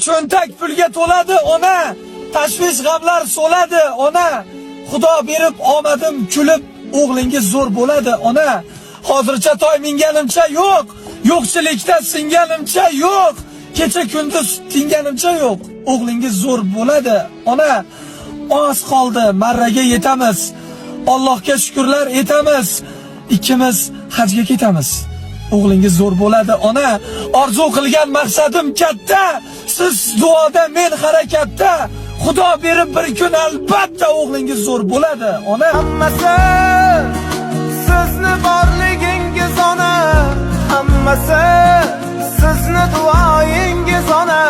Cho'ntak pulga to'ladi ona, tashvish g'amlar so'ladi ona. Xudo berib omadim kulib, o'g'lingiz zo'r bo'ladi ona. Hozircha toy minganimcha yo'q, yo'qchilikda singanimcha yo'q. Kecha kunduz tinganimcha yo'q. O'g'lingiz zo'r bo'ladi ona. Oz qoldi, marraga yetamiz. Allohga shukrlar etamiz. Ikkimiz hajga ketamiz. O'g'lingiz zo'r bo'ladi ona. Orzu qilgan maqsadim katta. Siz duoda, men harakatda. Xudo berib bir kun albatta o'g'lingiz zo'r bo'ladi ona. Hammasi sizni borligingiz ona. Hammasi sizni duoyingiz ona.